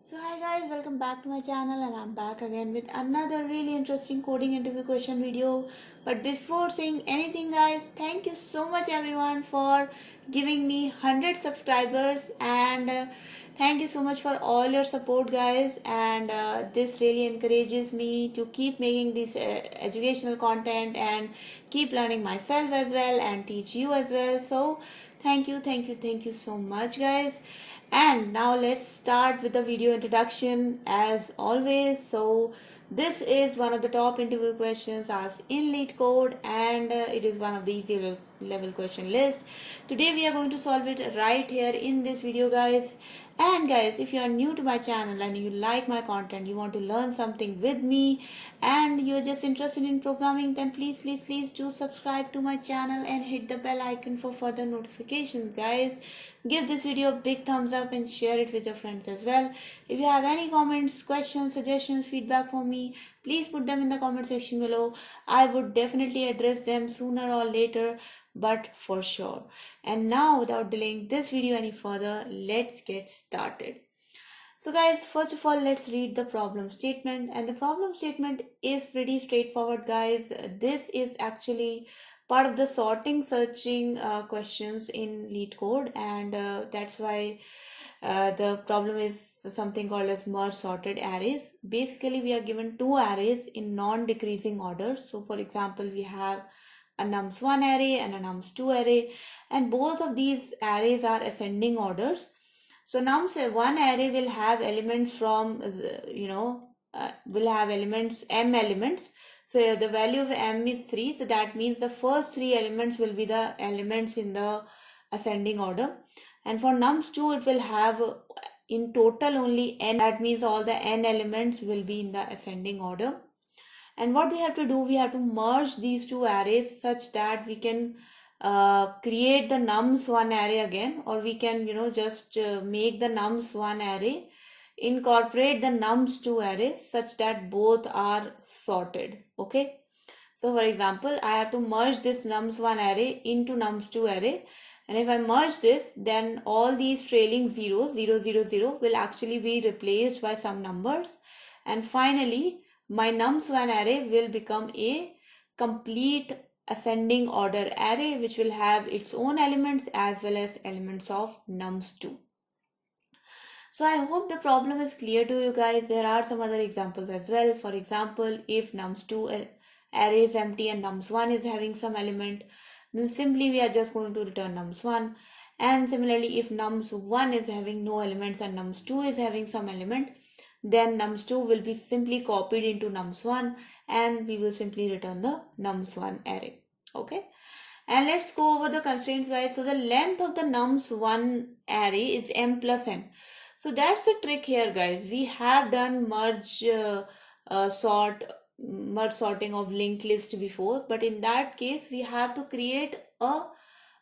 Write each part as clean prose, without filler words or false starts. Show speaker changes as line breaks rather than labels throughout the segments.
So hi guys, welcome back to my channel and I'm back again with another really interesting coding interview question video. But before saying anything guys, thank you so much everyone for giving me 100 subscribers and thank you so much for all your support guys, and this really encourages me to keep making this educational content and keep learning myself as well and teach you as well. So thank you so much guys. And now let's start with the video introduction as always. So this is one of the top interview questions asked in LeetCode, and it is one of the easy level question list. Today we are going to solve it right here in this video guys. And guys, if you are new to my channel and you like my content, you want to learn something with me and you're just interested in programming, then please do subscribe to my channel and hit the bell icon for further notifications guys. Give this video a big thumbs up and share it with your friends as well. If you have any comments, questions, suggestions, feedback for me, please put them in the comment section below. I would definitely address them sooner or later, but for sure. And now without delaying this video any further, let's get started. So guys, first of all, let's read the problem statement, and the problem statement is pretty straightforward guys. This is actually part of the sorting searching questions in LeetCode, and that's why the problem is something called as merge sorted arrays. Basically we are given two arrays in non-decreasing order. So for example, we have a nums1 array and a nums2 array, and both of these arrays are ascending orders. So nums1 array will have elements from will have elements m elements. So the value of m is 3, so that means the first 3 elements will be the elements in the ascending order. And for nums2 it will have in total only n, that means all the n elements will be in the ascending order. And what we have to do, we have to merge these two arrays such that we can create the nums1 array again, or we can just make the nums1 array, incorporate the nums2 array such that both are sorted. Okay, so for example, I have to merge this nums1 array into nums2 array, and if I merge this, then all these trailing zeros 0 0 0 will actually be replaced by some numbers, and finally my nums1 array will become a complete ascending order array which will have its own elements as well as elements of nums2. So I hope the problem is clear to you guys. There are some other examples as well. For example, if nums2 array is empty and nums1 is having some element, then simply we are just going to return nums1. And similarly, if nums1 is having no elements and nums2 is having some element, then nums2 will be simply copied into nums1 and we will simply return the nums1 array. Okay, and let's go over the constraints guys. So the length of the nums1 array is m plus n. So that's the trick here guys. We have done merge sorting of linked list before, but in that case we have to create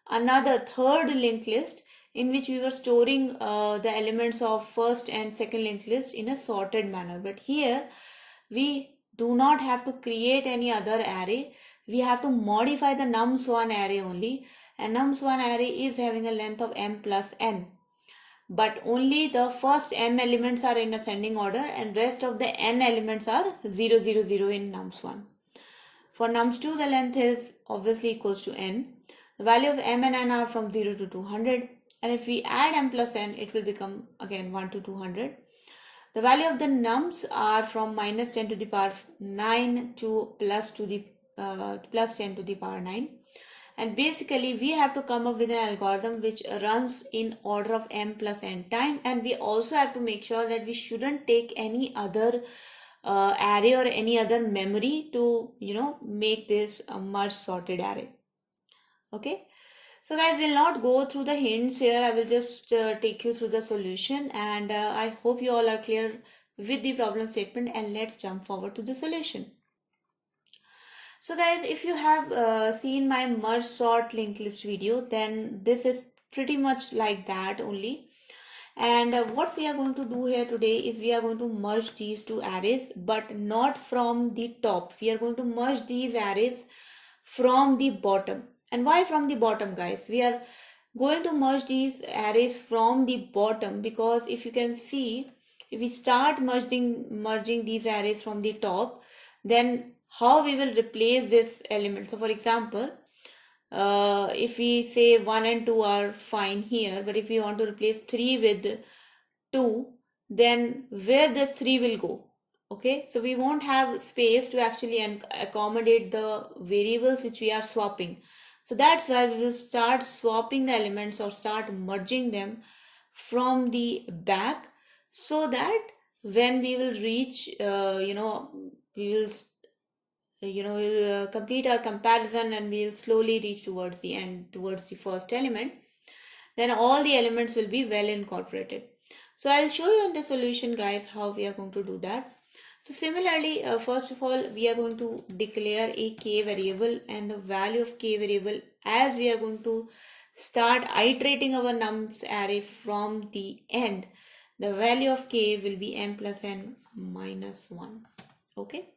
another third linked list in which we were storing the elements of first and second linked list in a sorted manner. But here we do not have to create any other array. We have to modify the nums1 array only, and nums1 array is having a length of m plus n, but only the first m elements are in ascending order and rest of the n elements are 0 0 0 in nums1. For nums2 the length is obviously equals to n. The value of m and n are from 0 to 200, and if we add m plus n, it will become again 1 to 200. The value of the nums are from minus 10 to the power 9 to plus 10 to the power 9. And basically we have to come up with an algorithm which runs in order of m plus n time, and we also have to make sure that we shouldn't take any other array or any other memory to make this a merge sorted array. Okay, so guys, we'll not go through the hints here. I will just take you through the solution, and I hope you all are clear with the problem statement, and let's jump forward to the solution. So guys, if you have seen my merge sort linked list video, then this is pretty much like that only. And what we are going to do here today is we are going to merge these two arrays, but not from the top. We are going to merge these arrays from the bottom. And why from the bottom guys? We are going to merge these arrays from the bottom because if you can see, if we start merging these arrays from the top, then how we will replace this element. So for example, if we say 1 and 2 are fine here, but if we want to replace 3 with 2, then where this 3 will go? Okay, so we won't have space to actually accommodate the variables which we are swapping. So that's why we will start swapping the elements or start merging them from the back, so that when we will reach, we will complete our comparison and we will slowly reach towards the end, towards the first element, then all the elements will be well incorporated. So I'll show you in the solution, guys, how we are going to do that. So similarly, first of all, we are going to declare a k variable, and the value of k variable, as we are going to start iterating our nums array from the end, the value of k will be m plus n minus 1. Okay.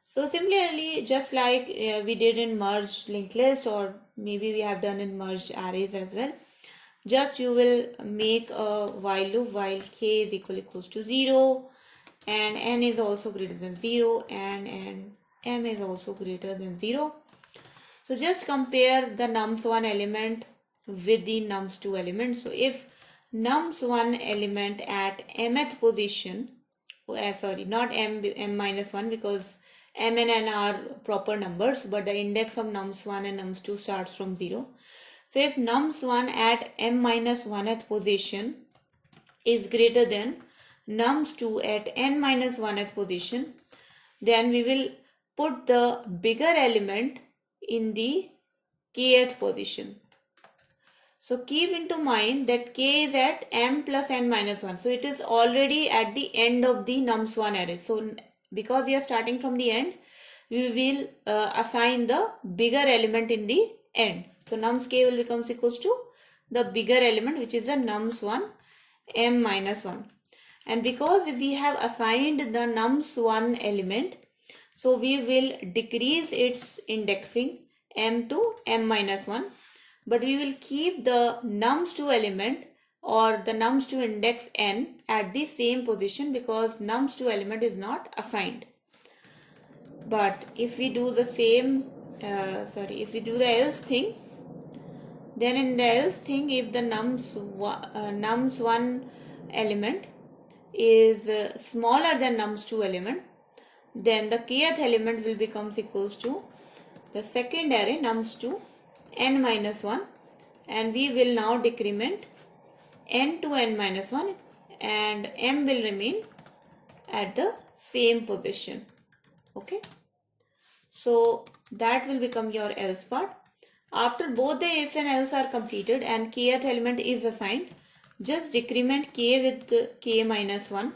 So similarly, just like we did in merged linked list, or maybe we have done in merged arrays as well, just you will make a while loop while k is equals to 0 and n is also greater than 0 and m is also greater than 0. So just compare the nums1 element with the nums2 element. So if nums1 element at mth position, not m minus 1, because m and n are proper numbers, but the index of nums1 and nums2 starts from 0. So if nums1 at m minus 1th position is greater than nums2 at n minus 1th position, then we will put the bigger element in the kth position. So keep into mind that k is at m plus n minus 1. So it is already at the end of the nums1 array. So because we are starting from the end, we will assign the bigger element in the end. So nums k will become equals to the bigger element, which is the nums1 m minus 1. And because we have assigned the nums1 element, so we will decrease its indexing m to m minus 1. But we will keep the nums2 element or the nums2 index n at the same position, because nums2 element is not assigned. But if we do the same, if we do the else thing, then in the else thing, if the nums1 element is smaller than nums2 element, then the kth element will become equals to the second array nums2 n minus 1, and we will now decrement n to n minus 1 and m will remain at the same position. Okay, so that will become your else part. After both the if and else are completed and kth element is assigned, just decrement k with k minus 1.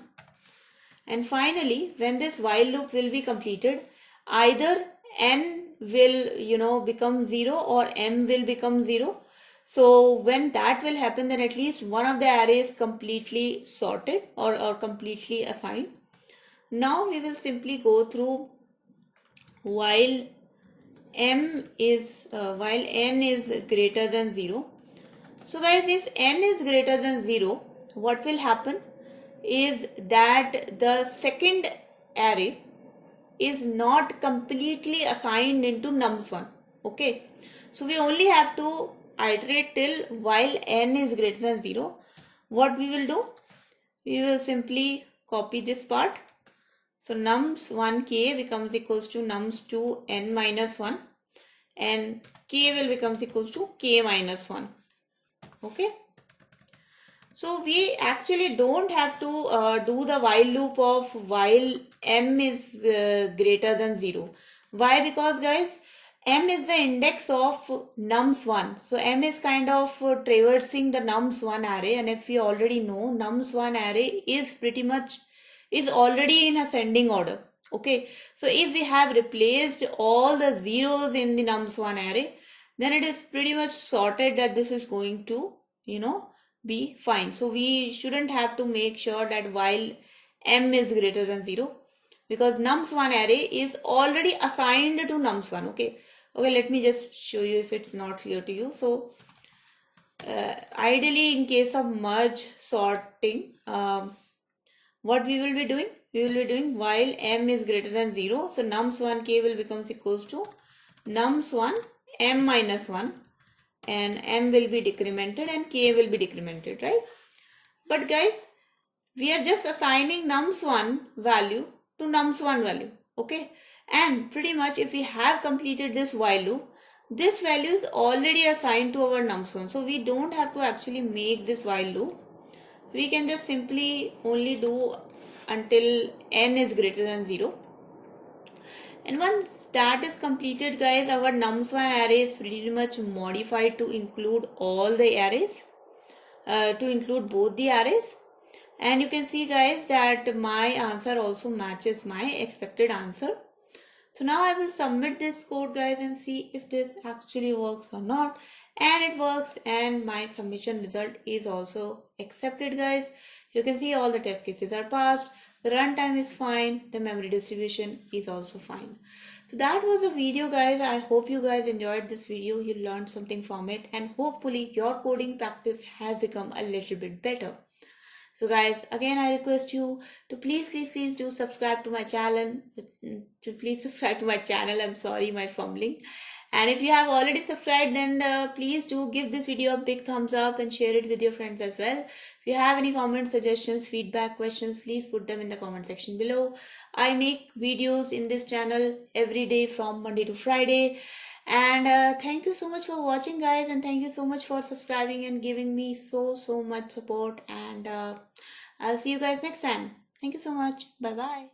And finally, when this while loop will be completed, either n will become 0 or m will become 0. So when that will happen, then at least one of the arrays completely sorted or completely assigned. Now we will simply go through while n is greater than 0. So guys, if n is greater than 0, what will happen is that the second array is not completely assigned into nums1. Okay, so we only have to iterate till while n is greater than 0. What we will do, we will simply copy this part. So nums1 k becomes equals to nums2 n minus 1 and k will becomes equals to k minus 1. Okay, so we actually don't have to do the while loop of while m is greater than 0. Why? Because guys, m is the index of nums1. So m is kind of traversing the nums1 array, and if we already know, nums1 array is already in ascending order. Okay, so if we have replaced all the zeros in the nums1 array, then it is pretty much sorted that this is going to be fine. So we shouldn't have to make sure that while m is greater than 0, because nums1 array is already assigned to nums1. Okay, let me just show you if it's not clear to you. So ideally, in case of merge sorting, what we will be doing? We will be doing while m is greater than 0. So nums1 k will becomes equals to nums1 m minus 1, and m will be decremented and k will be decremented, right? But guys, we are just assigning nums1 value to nums1 value, okay? And pretty much if we have completed this while loop, this value is already assigned to our nums1. So we don't have to actually make this while loop. We can just simply only do until n is greater than 0. And once that is completed, guys, our nums1 array is pretty much modified to include all the arrays, to include both the arrays. And you can see, guys, that my answer also matches my expected answer. So now I will submit this code, guys, and see if this actually works or not. And it works, and my submission result is also accepted, guys. You can see all the test cases are passed. The runtime is fine. The memory distribution is also fine. So that was a video, guys. I hope you guys enjoyed this video. You learned something from it, and hopefully your coding practice has become a little bit better. So guys, again I request you to please do subscribe to my channel. I'm sorry, my fumbling. And if you have already subscribed, then please do give this video a big thumbs up and share it with your friends as well. If you have any comments, suggestions, feedback, questions, please put them in the comment section below. I make videos in this channel every day from Monday to Friday. And thank you so much for watching, guys, and thank you so much for subscribing and giving me so much support. And I'll see you guys next time. Thank you so much. Bye bye.